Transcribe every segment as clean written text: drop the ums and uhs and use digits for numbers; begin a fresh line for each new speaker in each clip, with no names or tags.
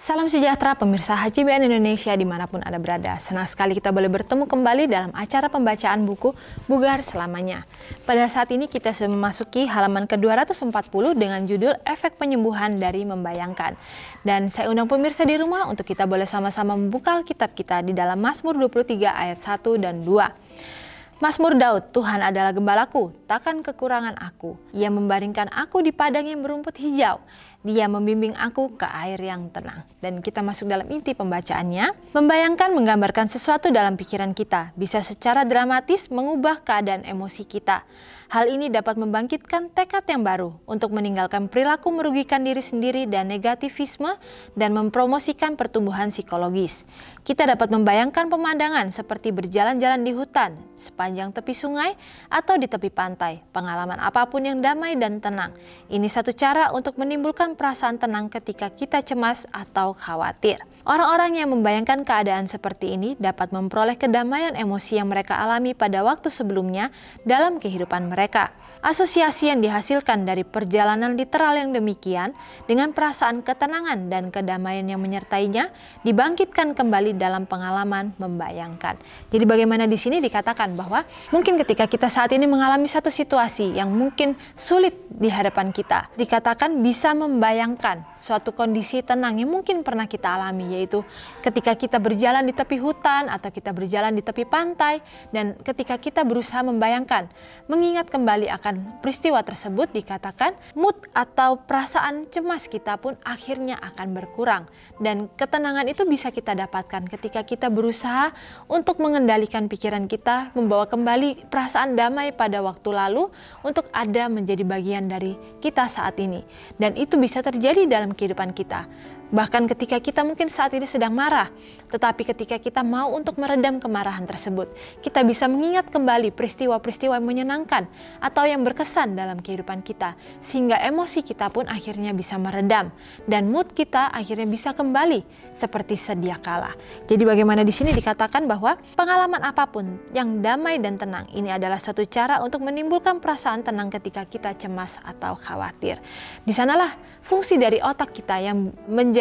Salam sejahtera pemirsa HCBN Indonesia dimanapun Anda berada. Senang sekali kita boleh bertemu kembali dalam acara pembacaan buku Bugar Selamanya. Pada saat ini kita sudah memasuki halaman ke-240 dengan judul Efek Penyembuhan dari Membayangkan. Dan saya undang pemirsa di rumah untuk kita boleh sama-sama membuka Alkitab kita di dalam Mazmur 23 ayat 1 dan 2. Mazmur Daud, Tuhan adalah gembalaku, takkan kekurangan aku. Ia membaringkan aku di padang yang berumput hijau. Dia membimbing aku ke air yang tenang. Dan kita masuk dalam inti pembacaannya. Membayangkan menggambarkan sesuatu dalam pikiran kita, bisa secara dramatis mengubah keadaan emosi kita. Hal ini dapat membangkitkan tekad yang baru untuk meninggalkan perilaku merugikan diri sendiri dan negativisme dan mempromosikan pertumbuhan psikologis. Kita dapat membayangkan pemandangan seperti berjalan-jalan di hutan, sepanjang tepi sungai, atau di tepi pantai. Pengalaman apapun yang damai dan tenang. Ini satu cara untuk menimbulkan perasaan tenang ketika kita cemas atau khawatir. Orang-orang yang membayangkan keadaan seperti ini dapat memperoleh kedamaian emosi yang mereka alami pada waktu sebelumnya dalam kehidupan mereka. Asosiasi yang dihasilkan dari perjalanan literal yang demikian dengan perasaan ketenangan dan kedamaian yang menyertainya dibangkitkan kembali dalam pengalaman membayangkan. Jadi bagaimana di sini dikatakan bahwa mungkin ketika kita saat ini mengalami satu situasi yang mungkin sulit di hadapan kita, dikatakan bisa membayangkan suatu kondisi tenang yang mungkin pernah kita alami, yaitu ketika kita berjalan di tepi hutan atau kita berjalan di tepi pantai, dan ketika kita berusaha membayangkan, mengingat kembali akan peristiwa tersebut, dikatakan mood atau perasaan cemas kita pun akhirnya akan berkurang, dan ketenangan itu bisa kita dapatkan ketika kita berusaha untuk mengendalikan pikiran kita, membawa kembali perasaan damai pada waktu lalu untuk ada menjadi bagian dari kita saat ini. Dan itu bisa terjadi dalam kehidupan kita. Bahkan ketika kita mungkin saat ini sedang marah, tetapi ketika kita mau untuk meredam kemarahan tersebut, kita bisa mengingat kembali peristiwa-peristiwa yang menyenangkan atau yang berkesan dalam kehidupan kita, sehingga emosi kita pun akhirnya bisa meredam dan mood kita akhirnya bisa kembali seperti sedia kala. Jadi bagaimana di sini dikatakan bahwa pengalaman apapun yang damai dan tenang ini adalah satu cara untuk menimbulkan perasaan tenang ketika kita cemas atau khawatir. Di sanalah fungsi dari otak kita yang menjadi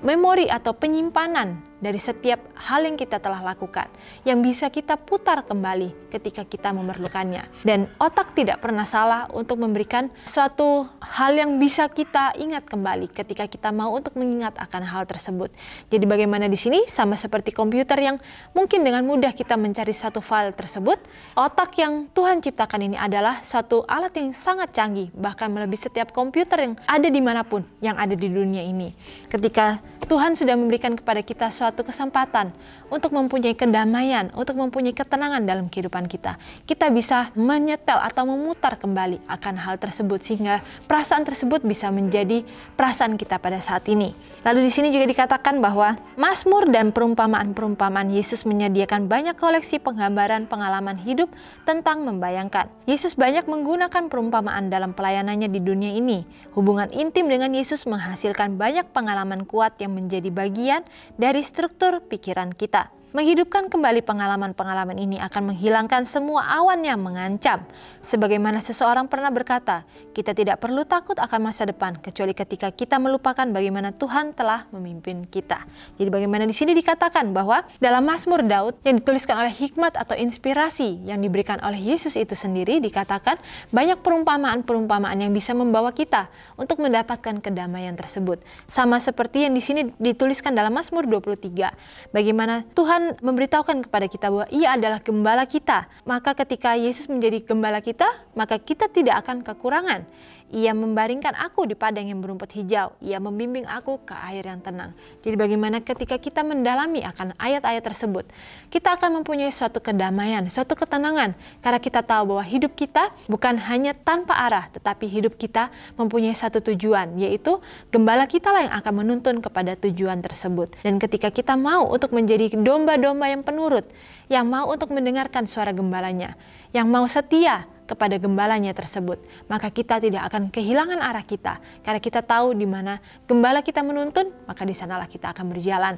memori atau penyimpanan dari setiap hal yang kita telah lakukan, yang bisa kita putar kembali ketika kita memerlukannya. Dan otak tidak pernah salah untuk memberikan suatu hal yang bisa kita ingat kembali ketika kita mau untuk mengingat akan hal tersebut. Jadi bagaimana di sini sama seperti komputer yang mungkin dengan mudah kita mencari satu file tersebut, otak yang Tuhan ciptakan ini adalah satu alat yang sangat canggih, bahkan melebihi setiap komputer yang ada dimanapun yang ada di dunia ini. Ketika Tuhan sudah memberikan kepada kita suatu kesempatan untuk mempunyai kedamaian, untuk mempunyai ketenangan dalam kehidupan kita, kita bisa menyetel atau memutar kembali akan hal tersebut sehingga perasaan tersebut bisa menjadi perasaan kita pada saat ini. Lalu di sini juga dikatakan bahwa Mazmur dan perumpamaan-perumpamaan Yesus menyediakan banyak koleksi penggambaran pengalaman hidup tentang membayangkan. Yesus banyak menggunakan perumpamaan dalam pelayanannya di dunia ini. Hubungan intim dengan Yesus menghasilkan banyak pengalaman kuat yang menjadi bagian dari struktur pikiran kita. Menghidupkan kembali pengalaman-pengalaman ini akan menghilangkan semua awan yang mengancam. Sebagaimana seseorang pernah berkata, kita tidak perlu takut akan masa depan kecuali ketika kita melupakan bagaimana Tuhan telah memimpin kita. Jadi bagaimana di sini dikatakan bahwa dalam Mazmur Daud yang dituliskan oleh hikmat atau inspirasi yang diberikan oleh Yesus itu sendiri, dikatakan banyak perumpamaan-perumpamaan yang bisa membawa kita untuk mendapatkan kedamaian tersebut. Sama seperti yang di sini dituliskan dalam Mazmur 23, bagaimana Tuhan memberitahukan kepada kita bahwa Ia adalah gembala kita. Maka ketika Yesus menjadi gembala kita, maka kita tidak akan kekurangan. Ia membaringkan aku di padang yang berumput hijau. Ia membimbing aku ke air yang tenang. Jadi bagaimana ketika kita mendalami akan ayat-ayat tersebut, kita akan mempunyai suatu kedamaian, suatu ketenangan. Karena kita tahu bahwa hidup kita bukan hanya tanpa arah, tetapi hidup kita mempunyai satu tujuan, yaitu gembala kita lah yang akan menuntun kepada tujuan tersebut. Dan ketika kita mau untuk menjadi domba-domba yang penurut, yang mau untuk mendengarkan suara gembalanya, yang mau setia kepada gembalanya tersebut, maka kita tidak akan kehilangan arah kita, karena kita tahu di mana gembala kita menuntun, maka di sanalah kita akan berjalan.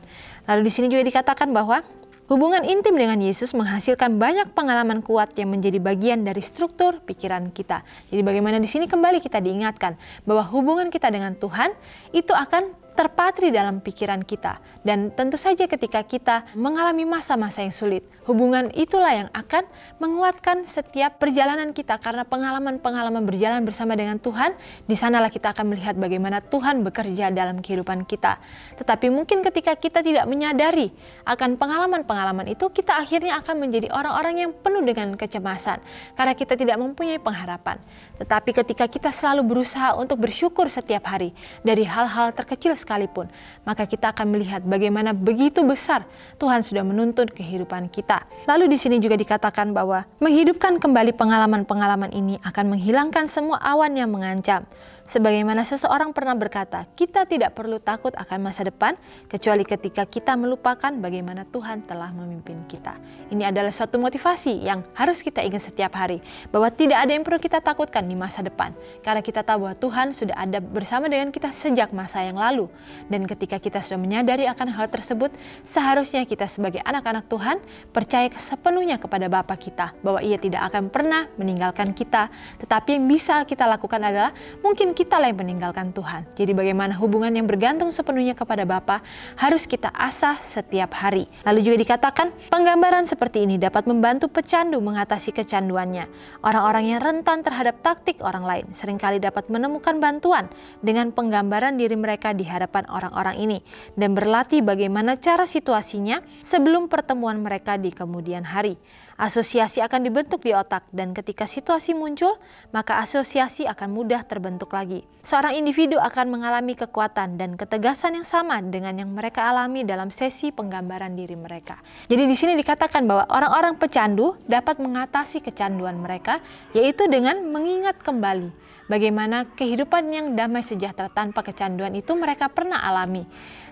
Lalu di sini juga dikatakan bahwa hubungan intim dengan Yesus menghasilkan banyak pengalaman kuat yang menjadi bagian dari struktur pikiran kita. Jadi bagaimana di sini kembali kita diingatkan bahwa hubungan kita dengan Tuhan itu akan terpatri dalam pikiran kita. Dan tentu saja ketika kita mengalami masa-masa yang sulit, hubungan itulah yang akan menguatkan setiap perjalanan kita, karena pengalaman-pengalaman berjalan bersama dengan Tuhan, di sanalah kita akan melihat bagaimana Tuhan bekerja dalam kehidupan kita. Tetapi mungkin ketika kita tidak menyadari akan pengalaman-pengalaman itu, kita akhirnya akan menjadi orang-orang yang penuh dengan kecemasan karena kita tidak mempunyai pengharapan. Tetapi ketika kita selalu berusaha untuk bersyukur setiap hari dari hal-hal terkecil sekalipun, maka kita akan melihat bagaimana begitu besar Tuhan sudah menuntun kehidupan kita. Lalu di sini juga dikatakan bahwa menghidupkan kembali pengalaman-pengalaman ini akan menghilangkan semua awan yang mengancam. Sebagaimana seseorang pernah berkata, kita tidak perlu takut akan masa depan kecuali ketika kita melupakan bagaimana Tuhan telah memimpin kita. Ini adalah suatu motivasi yang harus kita ingat setiap hari, bahwa tidak ada yang perlu kita takutkan di masa depan, karena kita tahu bahwa Tuhan sudah ada bersama dengan kita sejak masa yang lalu. Dan ketika kita sudah menyadari akan hal tersebut, seharusnya kita sebagai anak-anak Tuhan percaya sepenuhnya kepada Bapa kita, bahwa Ia tidak akan pernah meninggalkan kita. Tetapi yang bisa kita lakukan adalah mungkin kita lah yang meninggalkan Tuhan. Jadi bagaimana hubungan yang bergantung sepenuhnya kepada Bapa harus kita asah setiap hari. Lalu juga dikatakan, penggambaran seperti ini dapat membantu pecandu mengatasi kecanduannya. Orang-orang yang rentan terhadap taktik orang lain seringkali dapat menemukan bantuan dengan penggambaran diri mereka di hadapan orang-orang ini dan berlatih bagaimana cara situasinya sebelum pertemuan mereka di kemudian hari. Asosiasi akan dibentuk di otak, dan ketika situasi muncul, maka asosiasi akan mudah terbentuk lagi. Seorang individu akan mengalami kekuatan dan ketegasan yang sama dengan yang mereka alami dalam sesi penggambaran diri mereka. Jadi di sini dikatakan bahwa orang-orang pecandu dapat mengatasi kecanduan mereka, yaitu dengan mengingat kembali bagaimana kehidupan yang damai sejahtera tanpa kecanduan itu mereka pernah alami.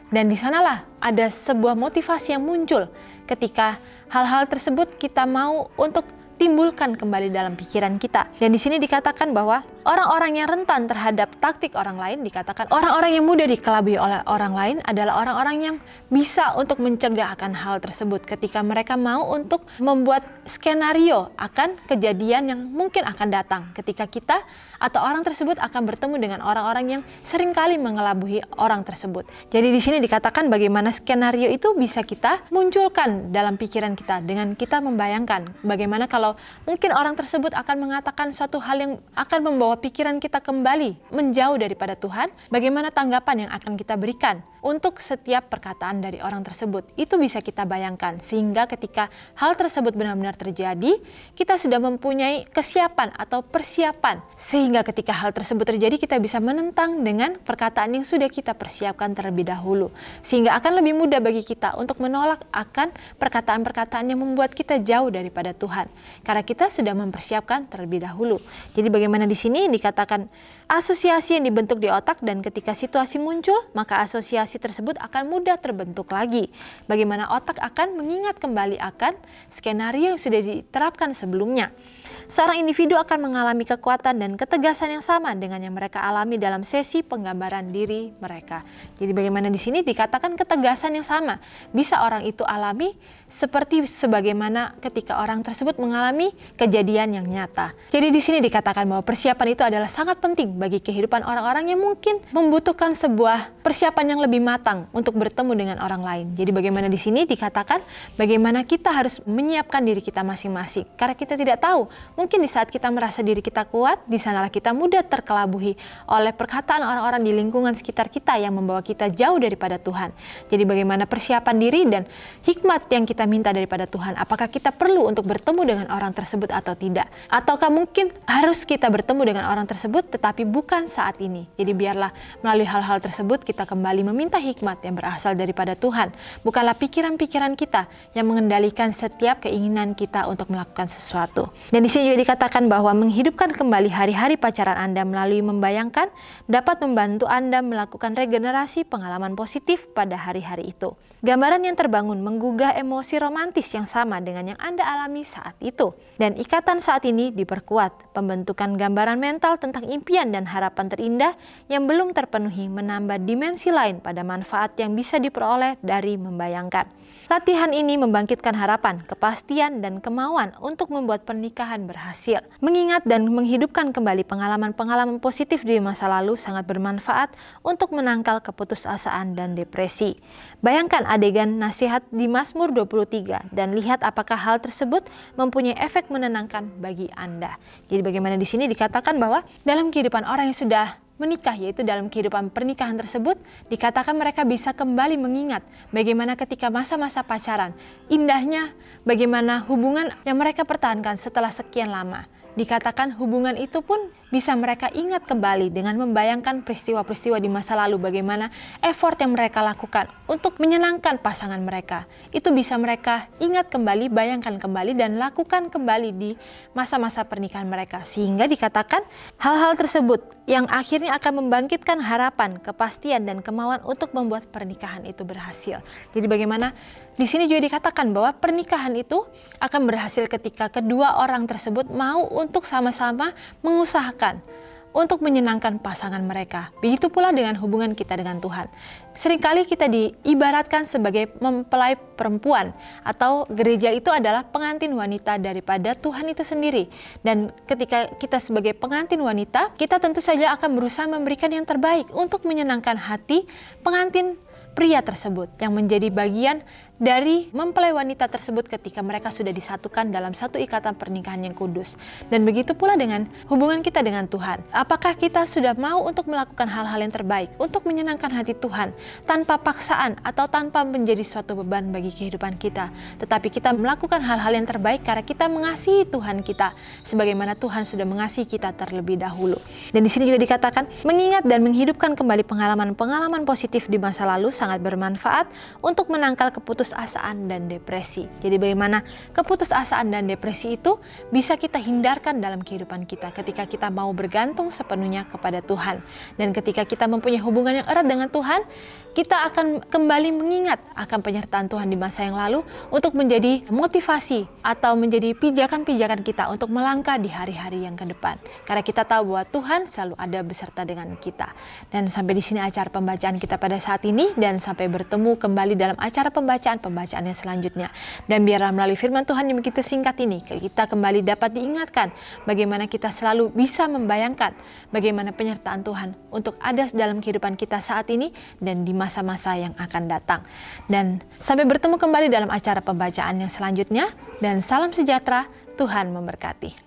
Dan di sanalah ada sebuah motivasi yang muncul ketika hal-hal tersebut kita mau untuk timbulkan kembali dalam pikiran kita. Dan di sini dikatakan bahwa orang-orang yang rentan terhadap taktik orang lain, dikatakan orang-orang yang mudah dikelabui oleh orang lain adalah orang-orang yang bisa untuk mencegah akan hal tersebut ketika mereka mau untuk membuat skenario akan kejadian yang mungkin akan datang ketika kita atau orang tersebut akan bertemu dengan orang-orang yang seringkali mengelabui orang tersebut. Jadi di sini dikatakan bagaimana skenario itu bisa kita munculkan dalam pikiran kita dengan kita membayangkan bagaimana kalau mungkin orang tersebut akan mengatakan suatu hal yang akan membawa pikiran kita kembali menjauh daripada Tuhan, bagaimana tanggapan yang akan kita berikan untuk setiap perkataan dari orang tersebut. Itu bisa kita bayangkan, sehingga ketika hal tersebut benar-benar terjadi, kita sudah mempunyai kesiapan atau persiapan, sehingga ketika hal tersebut terjadi, kita bisa menentang dengan perkataan yang sudah kita persiapkan terlebih dahulu, sehingga akan lebih mudah bagi kita untuk menolak akan perkataan-perkataan yang membuat kita jauh daripada Tuhan, karena kita sudah mempersiapkan terlebih dahulu. Jadi bagaimana di sini dikatakan asosiasi yang dibentuk di otak, dan ketika situasi muncul, maka asosiasi tersebut akan mudah terbentuk lagi. Bagaimana otak akan mengingat kembali akan skenario yang sudah diterapkan sebelumnya. Seorang individu akan mengalami kekuatan dan ketegasan yang sama dengan yang mereka alami dalam sesi penggambaran diri mereka. Jadi bagaimana di sini dikatakan ketegasan yang sama bisa orang itu alami seperti sebagaimana ketika orang tersebut mengalami kejadian yang nyata. Jadi di sini dikatakan bahwa persiapan itu adalah sangat penting bagi kehidupan orang-orang yang mungkin membutuhkan sebuah persiapan yang lebih matang untuk bertemu dengan orang lain. Jadi bagaimana di sini dikatakan bagaimana kita harus menyiapkan diri kita masing-masing, karena kita tidak tahu, mungkin di saat kita merasa diri kita kuat, di sanalah kita mudah terkelabuhi oleh perkataan orang-orang di lingkungan sekitar kita yang membawa kita jauh daripada Tuhan. Jadi bagaimana persiapan diri dan hikmat yang kita minta daripada Tuhan, apakah kita perlu untuk bertemu dengan orang tersebut atau tidak, ataukah mungkin harus kita bertemu dengan orang tersebut tetapi bukan saat ini. Jadi biarlah melalui hal-hal tersebut kita kembali meminta hikmat yang berasal daripada Tuhan, bukanlah pikiran-pikiran kita yang mengendalikan setiap keinginan kita untuk melakukan sesuatu. Dan di sini juga dikatakan bahwa menghidupkan kembali hari-hari pacaran Anda melalui membayangkan dapat membantu Anda melakukan regenerasi pengalaman positif pada hari-hari itu. Gambaran yang terbangun menggugah emosi romantis yang sama dengan yang Anda alami saat itu. Dan ikatan saat ini diperkuat. Pembentukan gambaran mental tentang impian dan harapan terindah yang belum terpenuhi menambah dimensi lain pada manfaat yang bisa diperoleh dari membayangkan. Latihan ini membangkitkan harapan, kepastian, dan kemauan untuk membuat pernikahan akan berhasil. Mengingat dan menghidupkan kembali pengalaman-pengalaman positif di masa lalu sangat bermanfaat untuk menangkal keputusasaan dan depresi. Bayangkan adegan nasihat di Mazmur 23 dan lihat apakah hal tersebut mempunyai efek menenangkan bagi Anda. Jadi bagaimana di sini dikatakan bahwa dalam kehidupan orang yang sudah menikah, yaitu dalam kehidupan pernikahan tersebut, dikatakan mereka bisa kembali mengingat bagaimana ketika masa-masa pacaran, indahnya bagaimana hubungan yang mereka pertahankan setelah sekian lama. Dikatakan hubungan itu pun bisa mereka ingat kembali dengan membayangkan peristiwa-peristiwa di masa lalu, bagaimana effort yang mereka lakukan untuk menyenangkan pasangan mereka. Itu bisa mereka ingat kembali, bayangkan kembali, dan lakukan kembali di masa-masa pernikahan mereka. Sehingga dikatakan hal-hal tersebut yang akhirnya akan membangkitkan harapan, kepastian, dan kemauan untuk membuat pernikahan itu berhasil. Jadi bagaimana di sini juga dikatakan bahwa pernikahan itu akan berhasil ketika kedua orang tersebut mau untuk sama-sama mengusahakan untuk menyenangkan pasangan mereka. Begitu pula dengan hubungan kita dengan Tuhan. Seringkali kita diibaratkan sebagai mempelai perempuan, atau gereja itu adalah pengantin wanita daripada Tuhan itu sendiri. Dan ketika kita sebagai pengantin wanita, kita tentu saja akan berusaha memberikan yang terbaik untuk menyenangkan hati pengantin pria tersebut, yang menjadi bagian dari mempelai wanita tersebut ketika mereka sudah disatukan dalam satu ikatan pernikahan yang kudus. Dan begitu pula dengan hubungan kita dengan Tuhan. Apakah kita sudah mau untuk melakukan hal-hal yang terbaik untuk menyenangkan hati Tuhan tanpa paksaan atau tanpa menjadi suatu beban bagi kehidupan kita, tetapi kita melakukan hal-hal yang terbaik karena kita mengasihi Tuhan kita sebagaimana Tuhan sudah mengasihi kita terlebih dahulu. Dan di sini juga dikatakan mengingat dan menghidupkan kembali pengalaman-pengalaman positif di masa lalu sangat bermanfaat untuk menangkal keputusasaan dan depresi. Jadi bagaimana keputusasaan dan depresi itu bisa kita hindarkan dalam kehidupan kita ketika kita mau bergantung sepenuhnya kepada Tuhan. Dan ketika kita mempunyai hubungan yang erat dengan Tuhan, kita akan kembali mengingat akan penyertaan Tuhan di masa yang lalu untuk menjadi motivasi atau menjadi pijakan-pijakan kita untuk melangkah di hari-hari yang ke depan. Karena kita tahu bahwa Tuhan selalu ada beserta dengan kita. Dan sampai di sini acara pembacaan kita pada saat ini, dan sampai bertemu kembali dalam acara pembacaan yang selanjutnya. Dan biarlah melalui firman Tuhan yang begitu singkat ini, kita kembali dapat diingatkan bagaimana kita selalu bisa membayangkan bagaimana penyertaan Tuhan untuk ada dalam kehidupan kita saat ini dan di masa-masa yang akan datang. Dan sampai bertemu kembali dalam acara pembacaan yang selanjutnya, dan salam sejahtera, Tuhan memberkati.